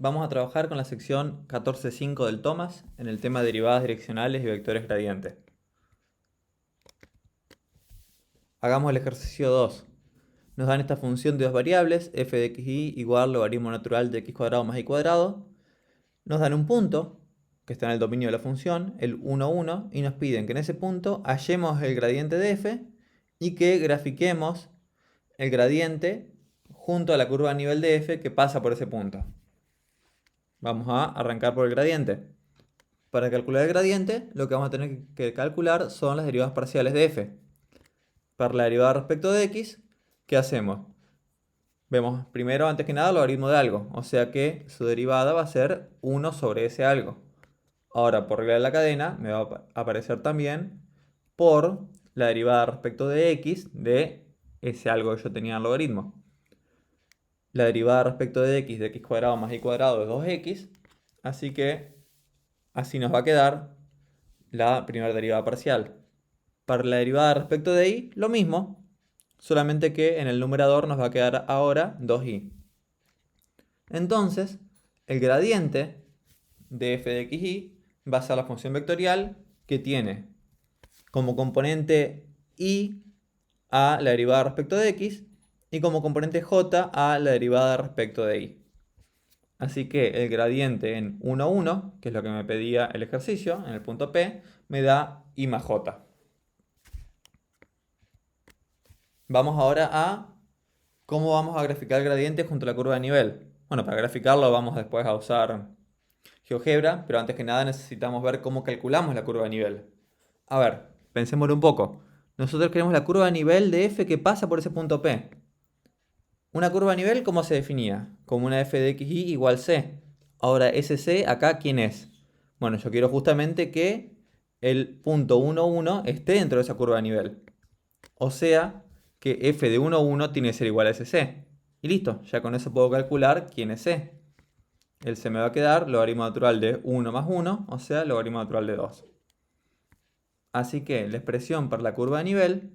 Vamos a trabajar con la sección 14.5 del Thomas en el tema derivadas direccionales y vectores gradientes. Hagamos el ejercicio 2. Nos dan esta función de dos variables, f de xy igual logaritmo natural de x cuadrado más y cuadrado. Nos dan un punto, que está en el dominio de la función, el 1, 1, y nos piden que en ese punto hallemos el gradiente de f y que grafiquemos el gradiente junto a la curva a nivel de f que pasa por ese punto. Vamos a arrancar por el gradiente. Para calcular el gradiente, lo que vamos a tener que calcular son las derivadas parciales de f. Para la derivada respecto de x, ¿qué hacemos? Vemos primero, antes que nada, el logaritmo de algo, o sea que su derivada va a ser 1 sobre ese algo. Ahora, por regla de la cadena, me va a aparecer también por la derivada respecto de x de ese algo que yo tenía en el logaritmo. La derivada respecto de x cuadrado más y cuadrado es 2x, así que así nos va a quedar la primera derivada parcial. Para la derivada respecto de y, lo mismo, solamente que en el numerador nos va a quedar ahora 2y. Entonces, el gradiente de f de xy va a ser la función vectorial que tiene como componente y a la derivada respecto de x y como componente j a la derivada respecto de y. Así que el gradiente en 1, 1, que es lo que me pedía el ejercicio, en el punto P, me da I más J. Vamos ahora a cómo vamos a graficar el gradiente junto a la curva de nivel. Bueno, para graficarlo vamos después a usar GeoGebra, pero antes que nada necesitamos ver cómo calculamos la curva de nivel. A ver, pensémoslo un poco. Nosotros queremos la curva de nivel de f que pasa por ese punto P. Una curva de nivel, ¿cómo se definía? Como una f de xy igual c. Ahora, ese c acá, ¿quién es? Bueno, yo quiero justamente que el punto 1, 1 esté dentro de esa curva de nivel. O sea, que f de 1, 1 tiene que ser igual a ese c. Y listo, ya con eso puedo calcular quién es c. El c me va a quedar logaritmo natural de 1 más 1, o sea, logaritmo natural de 2. Así que la expresión para la curva de nivel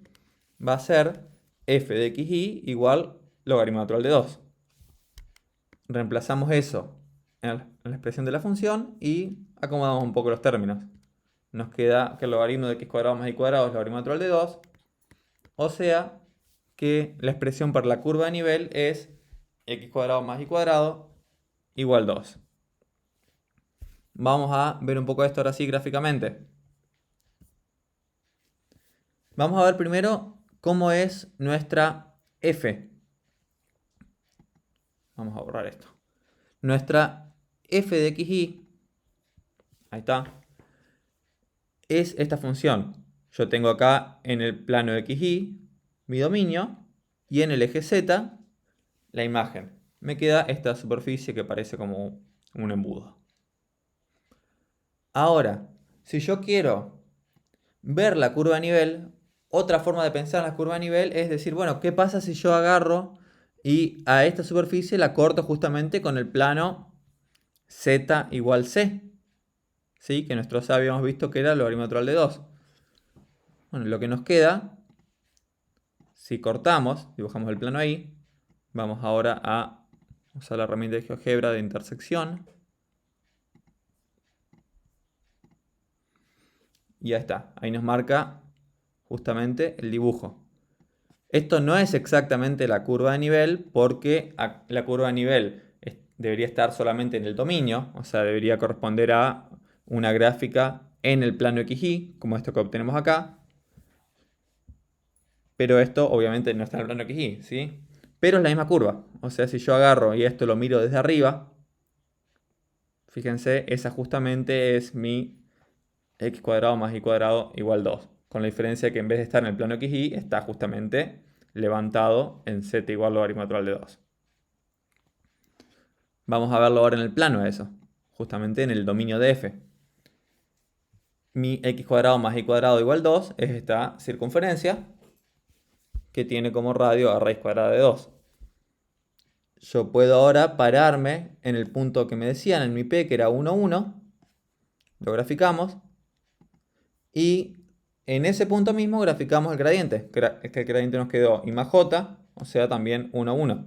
va a ser f de xy igual logaritmo natural de 2. Reemplazamos eso en la expresión de la función y acomodamos un poco los términos. Nos queda que el logaritmo de x cuadrado más y cuadrado es logaritmo natural de 2. O sea que la expresión para la curva de nivel es x cuadrado más y cuadrado igual 2. Vamos a ver un poco esto ahora sí gráficamente. Vamos a ver primero cómo es nuestra f. Vamos a borrar esto. Nuestra f de xy, ahí está, es esta función. Yo tengo acá en el plano xy mi dominio y en el eje z la imagen. Me queda esta superficie que parece como un embudo. Ahora, si yo quiero ver la curva a nivel, otra forma de pensar en la curva a nivel es decir, bueno, ¿qué pasa si yo agarro y a esta superficie la corto justamente con el plano z igual c? ¿Sí? Que nosotros habíamos visto que era el logaritmo natural de 2. Bueno, lo que nos queda, si cortamos, dibujamos el plano ahí, vamos ahora a usar la herramienta de GeoGebra de intersección. Y ya está, ahí nos marca justamente el dibujo. Esto no es exactamente la curva de nivel porque la curva de nivel debería estar solamente en el dominio, o sea, debería corresponder a una gráfica en el plano XY, como esto que obtenemos acá. Pero esto obviamente no está en el plano XY, ¿sí? Pero es la misma curva, o sea, si yo agarro y esto lo miro desde arriba, fíjense, esa justamente es mi x cuadrado más y cuadrado igual 2. Con la diferencia que en vez de estar en el plano xy, está justamente levantado en z igual logaritmo natural de 2. Vamos a verlo ahora en el plano eso, justamente en el dominio de f. Mi x cuadrado más y cuadrado igual 2 es esta circunferencia que tiene como radio a raíz cuadrada de 2. Yo puedo ahora pararme en el punto que me decían en mi P, que era 1, 1. Lo graficamos. Y en ese punto mismo graficamos el gradiente. Es que el gradiente nos quedó I más J, o sea también 1, 1.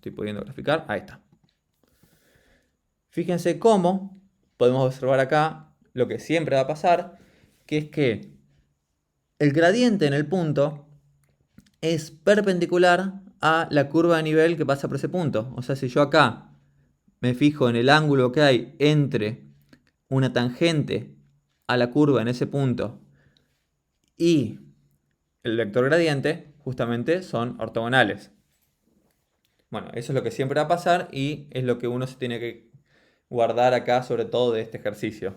estoy pudiendo graficar. Ahí está. Fíjense cómo podemos observar acá lo que siempre va a pasar, que es que el gradiente en el punto es perpendicular a la curva de nivel que pasa por ese punto. O sea, si yo acá me fijo en el ángulo que hay entre una tangente a la curva en ese punto y el vector gradiente, justamente son ortogonales. Bueno, eso es lo que siempre va a pasar y es lo que uno se tiene que guardar acá, sobre todo de este ejercicio.